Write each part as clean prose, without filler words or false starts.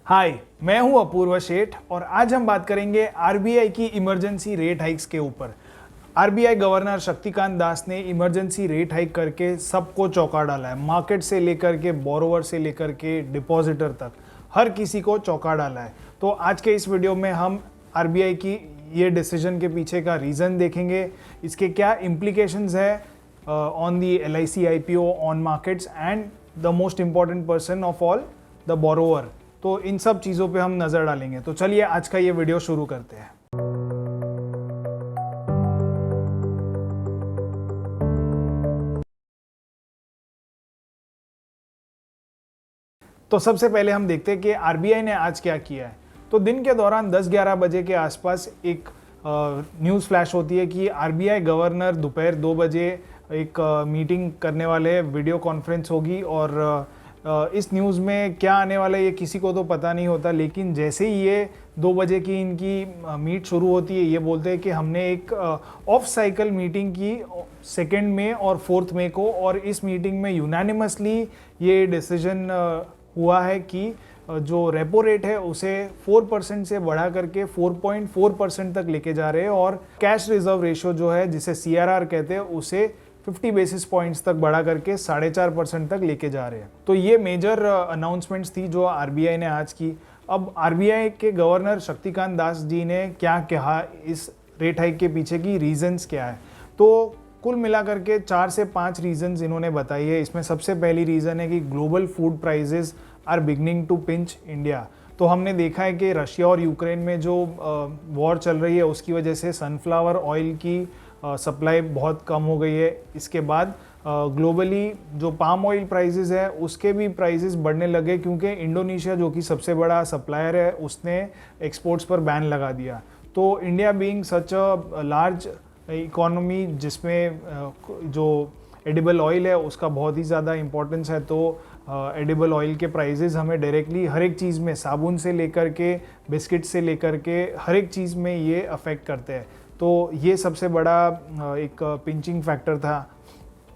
हाय, मैं हूं अपूर्व शेठ और आज हम बात करेंगे आरबीआई की इमरजेंसी रेट हाइक्स के ऊपर। आरबीआई गवर्नर शक्तिकांत दास ने इमरजेंसी रेट हाइक करके सबको चौंका डाला है। मार्केट से लेकर के बोरोवर से लेकर के डिपॉजिटर तक हर किसी को चौंका डाला है। तो आज के इस वीडियो में हम आरबीआई की ये डिसीजन के पीछे का रीज़न देखेंगे, इसके क्या इम्प्लीकेशंस है on the LIC IPO, on markets and the most important person of all, the borrower. तो इन सब चीज़ों पे हम नज़र डालेंगे। तो चलिए आज का ये वीडियो शुरू करते हैं। तो सबसे पहले हम देखते हैं कि आरबीआई ने आज क्या किया है। तो दिन के दौरान 10-11 बजे के आसपास एक न्यूज़ फ्लैश होती है कि आरबीआई गवर्नर दोपहर 2 बजे एक मीटिंग करने वाले हैं, वीडियो कॉन्फ्रेंस होगी और इस न्यूज़ में क्या आने वाला है ये किसी को तो पता नहीं होता। लेकिन जैसे ही ये 2 बजे की इनकी मीट शुरू होती है, ये बोलते हैं कि हमने एक ऑफ साइकिल मीटिंग की 2 मई और 4 मई को, और इस मीटिंग में यूनानिमसली ये डिसीजन हुआ है कि जो रेपो रेट है उसे 4% से बढ़ा करके 4.4% तक लेके जा रहे हैं, और कैश रिजर्व रेशियो जो है जिसे CRR कहते हैं उसे 50 बेसिस पॉइंट्स तक बढ़ा करके 4.5% तक लेके जा रहे हैं। तो ये मेजर अनाउंसमेंट्स थी जो आरबीआई ने आज की। अब आरबीआई के गवर्नर शक्तिकांत दास जी ने क्या कहा, इस रेट हाइक के पीछे की रीजंस क्या है, तो कुल मिलाकर के 4 से 5 रीजंस इन्होंने बताई है। इसमें सबसे पहली रीज़न है कि global food prices are beginning to pinch India. तो हमने देखा है कि रशिया और यूक्रेन में जो वॉर चल रही है उसकी वजह से सनफ्लावर ऑयल की सप्लाई बहुत कम हो गई है। इसके बाद ग्लोबली जो पाम ऑयल प्राइसेस है उसके भी प्राइसेस बढ़ने लगे, क्योंकि इंडोनेशिया जो कि सबसे बड़ा सप्लायर है उसने एक्सपोर्ट्स पर बैन लगा दिया। तो India being such a large economy जिसमें जो एडिबल ऑयल है उसका बहुत ही ज़्यादा इम्पोर्टेंस है, तो एडिबल ऑयल के प्राइसेस हमें डायरेक्टली हर एक चीज़ में, साबुन से लेकर के बिस्किट से लेकर के हर एक चीज़ में ये अफेक्ट करते हैं। तो ये सबसे बड़ा एक पिंचिंग फैक्टर था।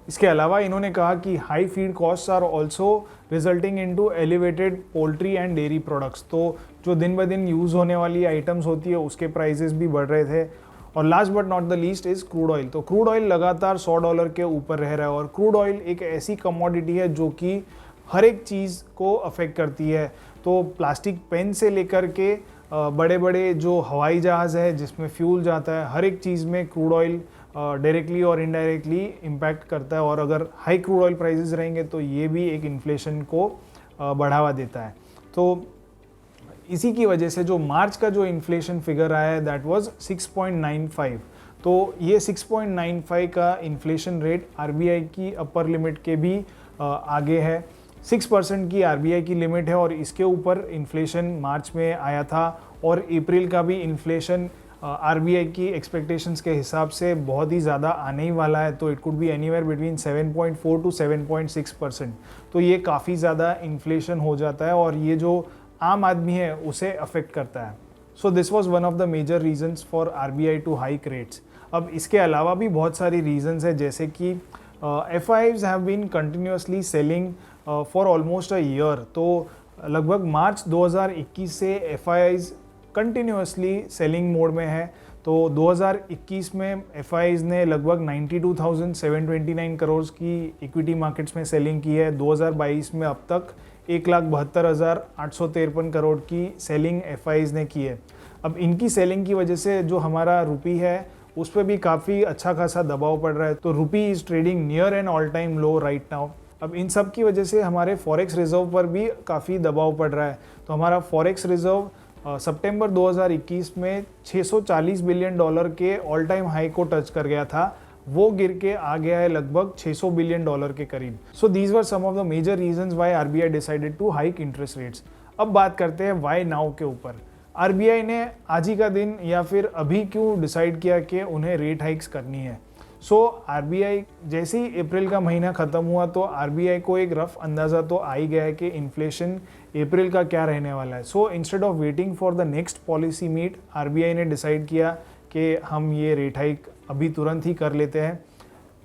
इसके अलावा इन्होंने कहा कि high feed costs are also resulting into elevated poultry and dairy products. तो जो दिन ब दिन यूज़ होने वाली आइटम्स होती है उसके प्राइसेस भी बढ़ रहे थे। और last but not the least is crude oil. तो क्रूड ऑयल लगातार $100 के ऊपर रह रहा है, और क्रूड ऑयल एक ऐसी कमोडिटी है जो कि हर एक चीज़ को अफेक्ट करती है। तो प्लास्टिक पेन से लेकर के बड़े बड़े जो हवाई जहाज़ है जिसमें फ्यूल जाता है, हर एक चीज़ में क्रूड ऑयल डायरेक्टली और इनडायरेक्टली इम्पैक्ट करता है। और अगर हाई क्रूड ऑयल प्राइसेस रहेंगे तो ये भी एक इन्फ्लेशन को बढ़ावा देता है। तो इसी की वजह से जो मार्च का जो इन्फ्लेशन फिगर आया है दैट वाज 6.95। तो ये 6.95 का इन्फ्लेशन रेट आरबीआई की अपर लिमिट के भी आगे है। 6% की आरबीआई की लिमिट है और इसके ऊपर इन्फ्लेशन मार्च में आया था, और अप्रैल का भी इन्फ्लेशन आरबीआई की एक्सपेक्टेशंस के हिसाब से बहुत ही ज़्यादा आने ही वाला है। तो it could be anywhere between 7.4 to 7.6%। तो ये काफ़ी ज़्यादा इन्फ्लेशन हो जाता है और ये जो आम आदमी है उसे अफेक्ट करता है। So this was one of the major reasons for RBI to hike rates. अब इसके अलावा भी बहुत सारी रीजन्स है, जैसे कि FIIs have been continuously selling for almost a year. तो लगभग मार्च 2021 से FIIs कंटिन्यूसली सेलिंग मोड में है। तो 2021 में FIIs ने लगभग 92,729 करोड़ की इक्विटी मार्केट्स में सेलिंग की है। 2022 में अब तक 1,72,853 करोड़ की सेलिंग FIIs ने की है। अब इनकी सेलिंग की वजह से जो हमारा रुपी है उस पर भी काफ़ी अच्छा खासा दबाव पड़ रहा है। तो rupee is trading near an all time low right now. अब इन सब की वजह से हमारे फॉरेक्स रिजर्व पर भी काफ़ी दबाव पड़ रहा है। तो हमारा फॉरेक्स रिजर्व सितंबर 2021 में $640 बिलियन के ऑल टाइम हाई को टच कर गया था, वो गिर के आ गया है लगभग $600 बिलियन के करीब। So these were some of the major reasons why RBI decided to hike interest rates. अब बात करते हैं व्हाई नाउ के ऊपर। आरबीआई ने आज ही का दिन या फिर अभी क्यों डिसाइड किया कि उन्हें रेट हाइक्स करनी है। सो आरबीआई जैसे ही अप्रैल का महीना ख़त्म हुआ तो आरबीआई को एक रफ अंदाज़ा तो आ ही गया है कि इन्फ्लेशन अप्रैल का क्या रहने वाला है। So instead of waiting for the next policy meet, RBI ने डिसाइड किया कि हम ये रेट हाइक अभी तुरंत ही कर लेते हैं।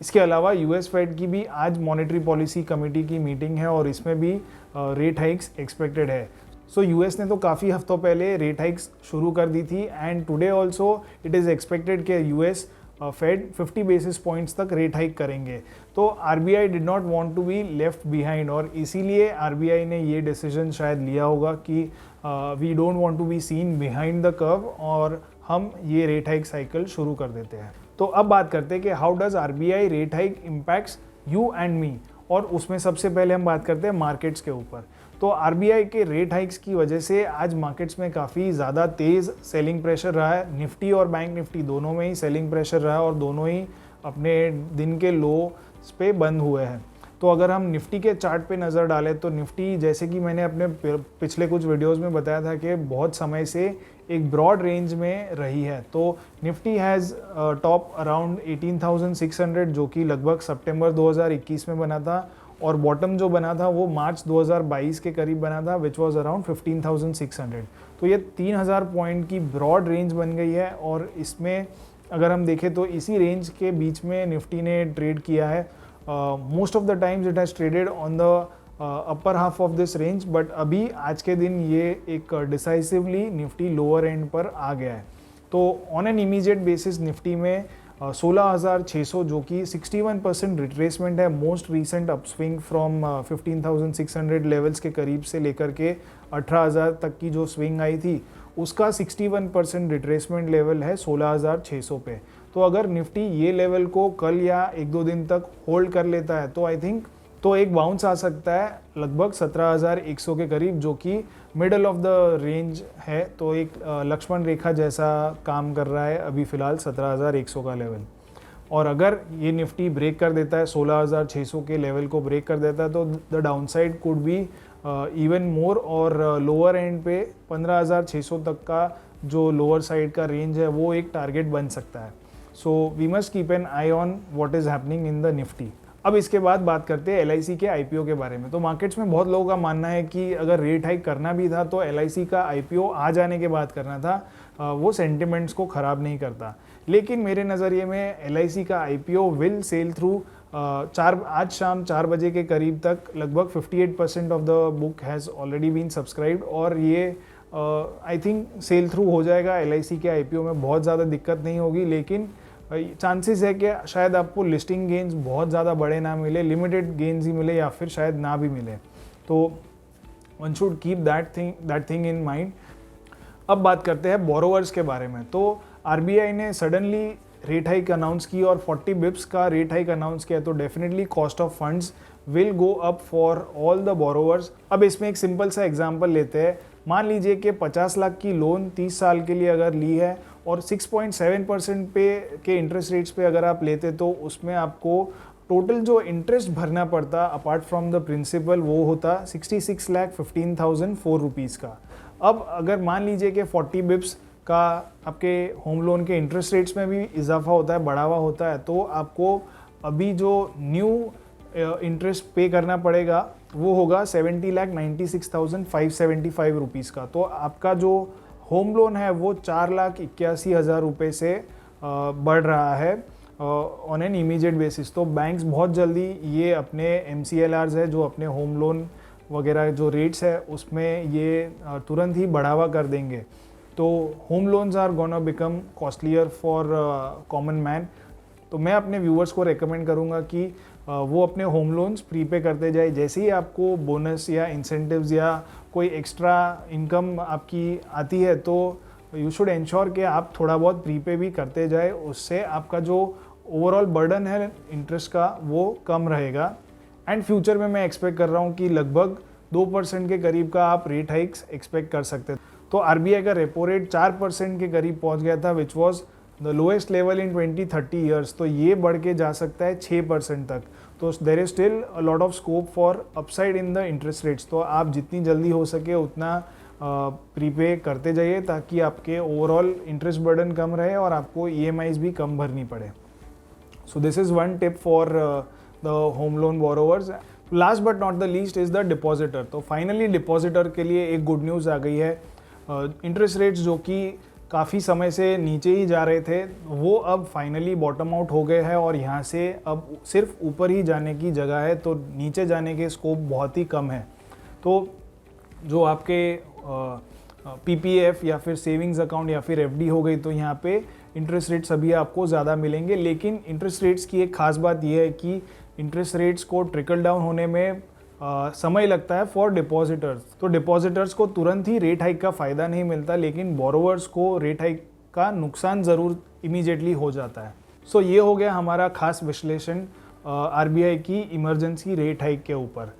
इसके अलावा यूएस फेड की भी आज मॉनेटरी पॉलिसी कमेटी की मीटिंग है और इसमें भी रेट हाइक्स एक्सपेक्टेड है। सो यूएस ने तो काफ़ी हफ्तों पहले रेट हाइक्स शुरू कर दी थी and today also it is expected कि यूएस फेड 50 बेसिस पॉइंट्स तक रेट हाइक करेंगे। तो RBI did not want to be left behind और इसीलिए आरबीआई ने ये डिसीजन शायद लिया होगा कि we don't want to be seen behind the curve और हम ये रेट हाइक साइकिल शुरू कर देते हैं। तो अब बात करते हैं कि how does RBI rate hike impacts you and me, और उसमें सबसे पहले हम बात करते हैं मार्केट्स के ऊपर। तो आरबीआई के रेट हाइक्स की वजह से आज मार्केट्स में काफ़ी ज़्यादा तेज़ सेलिंग प्रेशर रहा है। निफ्टी और बैंक निफ्टी दोनों में ही सेलिंग प्रेशर रहा है और दोनों ही अपने दिन के लोस पे बंद हुए हैं। तो अगर हम निफ्टी के चार्ट पे नज़र डालें तो निफ्टी, जैसे कि मैंने अपने पिछले कुछ वीडियोस में बताया था कि बहुत समय से एक ब्रॉड रेंज में रही है। तो निफ्टी हैज़ टॉप अराउंड 18,600 जो कि लगभग सितंबर 2021 में बना था, और बॉटम जो बना था वो मार्च 2022 के करीब बना था विच वॉज अराउंड 15,600। तो ये 3,000 पॉइंट की ब्रॉड रेंज बन गई है और इसमें अगर हम देखें तो इसी रेंज के बीच में निफ्टी ने ट्रेड किया है। Most of the times it has traded on the upper half of this range, but अभी आज के दिन ये एक डिसाइसिवली निफ्टी लोअर एंड पर आ गया है। तो on an immediate basis Nifty में 16,600 जो कि 61% रिट्रेसमेंट है। Most recent upswing from 15,600 levels के करीब से लेकर के 18,000 तक की जो स्विंग आई थी उसका 61% रिट्रेसमेंट लेवल है 16,600 पे। तो अगर निफ्टी ये लेवल को कल या एक दो दिन तक होल्ड कर लेता है तो आई थिंक तो एक बाउंस आ सकता है लगभग 17,100 के करीब, जो कि मिडल ऑफ द रेंज है। तो एक लक्ष्मण रेखा जैसा काम कर रहा है अभी फ़िलहाल 17,100 का लेवल। और अगर ये निफ्टी ब्रेक कर देता है 16,600 के लेवल को ब्रेक कर देता है तो the downside could be even more, और लोअर एंड पे 15,600 तक का जो लोअर साइड का रेंज है वो एक टारगेट बन सकता है। So we must keep an eye on what is happening in the Nifty. अब इसके बाद बात करते हैं एलआईसी के आईपीओ के बारे में। तो मार्केट्स में बहुत लोगों का मानना है कि अगर रेट हाइक करना भी था तो एलआईसी का आईपीओ आ जाने के बाद करना था, वो सेंटिमेंट्स को ख़राब नहीं करता। लेकिन मेरे नज़रिए में एलआईसी का आईपीओ विल सेल थ्रू। आज शाम 4 बजे के करीब तक लगभग 58% of the book has already been subscribed और ये आई थिंक सेल थ्रू हो जाएगा। एलआईसी के आईपीओ में बहुत ज़्यादा दिक्कत नहीं होगी, लेकिन चांसेस है कि शायद आपको लिस्टिंग गेन्स बहुत ज़्यादा बड़े ना मिले, लिमिटेड गेन्स ही मिले या फिर शायद ना भी मिले। तो one should keep that thing in mind. अब बात करते हैं बोरोवर्स के बारे में। तो आरबीआई ने सडनली रेट हाइक अनाउंस की और 40 बिप्स का रेट हाइक अनाउंस किया, तो definitely cost of funds will go up for all the borrowers. अब इसमें एक सिंपल सा एग्जांपल लेते हैं। मान लीजिए कि 50 लाख की लोन 30 साल के लिए अगर ली है और 6.7% पे के इंटरेस्ट रेट्स पे अगर आप लेते तो उसमें आपको टोटल जो इंटरेस्ट भरना पड़ता अपार्ट फ्रॉम द प्रिंसिपल वो होता 66,15,004 रुपीज़ का। अब अगर मान लीजिए कि 40 बिप्स का आपके होम लोन के इंटरेस्ट रेट्स में भी इजाफा होता है, बढ़ावा होता है, तो आपको अभी जो न्यू इंटरेस्ट पे करना पड़ेगा वो होगा 70,96,575 रुपीज़ का। तो आपका जो होम लोन है वो 4,81,000 रुपये से बढ़ रहा है ऑन एन इमीडिएट बेसिस। तो बैंक्स बहुत जल्दी ये अपने MCLRs है जो अपने होम लोन वगैरह जो रेट्स है उसमें ये तुरंत ही बढ़ावा कर देंगे। तो home loans are gonna become costlier for common man. तो मैं अपने व्यूअर्स को रेकमेंड करूँगा कि वो अपने होम लोन्स प्रीपे करते जाए। जैसे ही आपको बोनस या इंसेंटिव्स या कोई एक्स्ट्रा इनकम आपकी आती है तो यू शुड इंश्योर कि आप थोड़ा बहुत प्रीपे भी करते जाए। उससे आपका जो ओवरऑल बर्डन है इंटरेस्ट का वो कम रहेगा। एंड फ्यूचर में मैं एक्सपेक्ट कर रहा हूँ कि लगभग 2% के करीब का आप रेट हाइक्स एक्सपेक्ट कर सकते हैं। तो आरबीआई का रेपो रेट 4% के करीब पहुँच गया था which was the lowest level in 20-30 years. तो ये बढ़ के जा सकता है 6% तक। तो there is still a lot of scope for upside in the interest rates. तो आप जितनी जल्दी हो सके उतना प्रीपे करते जाइए ताकि आपके ओवरऑल इंटरेस्ट बर्डन कम रहे और आपको EMIs भी कम भरनी पड़े। So this is one tip for the home loan borrowers. Last but not the least is the depositor. तो फाइनली डिपॉजिटर के लिए एक गुड न्यूज़ आ गई है। इंटरेस्ट रेट्स जो कि काफ़ी समय से नीचे ही जा रहे थे वो अब फाइनली बॉटम आउट हो गए हैं और यहाँ से अब सिर्फ ऊपर ही जाने की जगह है, तो नीचे जाने के स्कोप बहुत ही कम है। तो जो आपके पीपीएफ या फिर सेविंग्स अकाउंट या फिर एफडी हो गई, तो यहाँ पे इंटरेस्ट रेट्स अभी आपको ज़्यादा मिलेंगे। लेकिन इंटरेस्ट रेट्स की एक खास बात यह है कि इंटरेस्ट रेट्स को ट्रिकल डाउन होने में समय लगता है फॉर डिपॉजिटर्स। तो डिपॉजिटर्स को तुरंत ही रेट हाइक का फ़ायदा नहीं मिलता, लेकिन बोरोवर्स को रेट हाइक का नुकसान ज़रूर इमीडिएटली हो जाता है। सो ये हो गया हमारा खास विश्लेषण आरबीआई की इमरजेंसी रेट हाइक के ऊपर।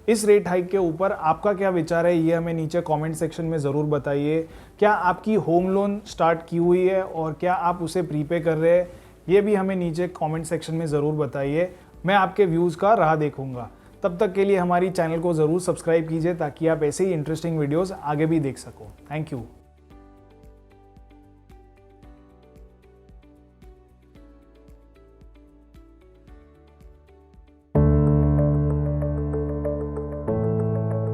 इस रेट हाइक के ऊपर आपका क्या विचार है, ये हमें नीचे कमेंट सेक्शन में ज़रूर बताइए। क्या आपकी होम लोन स्टार्ट की हुई है और क्या आप उसे प्रीपे कर रहे हैं, ये भी हमें नीचे कमेंट सेक्शन में ज़रूर बताइए। मैं आपके व्यूज़ का राह देखूंगा। तब तक के लिए हमारी चैनल को ज़रूर सब्सक्राइब कीजिए ताकि आप ऐसे ही इंटरेस्टिंग वीडियोस आगे भी देख सको। Thank you.